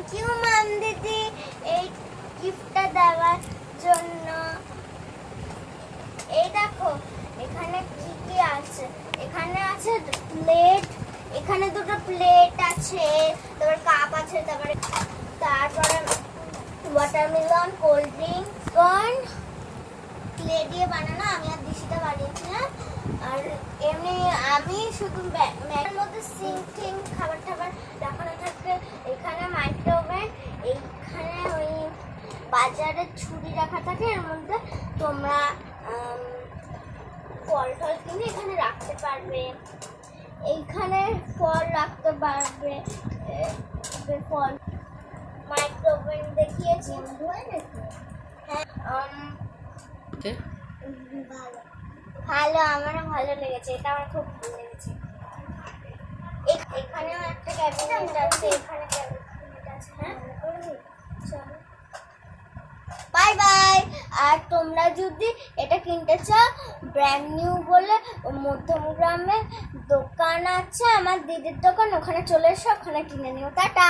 Thank you ma'am দিদি এই গিফটটা দেওয়ার জন্য। এই দেখো এখানে কি কি আছে, এখানে আছে প্লেট, এখানে দুটো প্লেট আছে, তারপর কাপ আছে, তারপরে watermelon, cold drink, corn clay দিয়ে বানানো, আমি আর দিশিটা বানিয়েছিলাম। আর এমনি আমি শুধু ম্যাগের মধ্যে সিঙ্ক টিঙ্ক খাবার টাবার রাখানো থাকে। এখানে মাইক্রোওভেন, এইখানে ওই বাজারের ছুরি রাখা থাকে, এর মধ্যে তোমরা ফল টল কিনে এখানে রাখতে পারবে। এইখানে ফল রাখতে পারবে, ফল। মাইক্রোওভেন দেখিয়েছি। হ্যাঁ ভালো ভালো, আমারও ভালো লেগেছে, এটা আমার খুব ভালো লেগেছে। এখানেও একটা ক্যাবিনেট আছে, এখানে ক্যাবিনেট আছে। হ্যাঁ চলো বাই বাই। আর তোমরা যদি এটা কিনতে চাও, ব্র্যান্ড নিউ বলে মধ্যমগ্রামে দোকান আছে, আমার দিদির দোকান, ওখানে চলে এসো, ওখানে কিনে নিও। টাটা।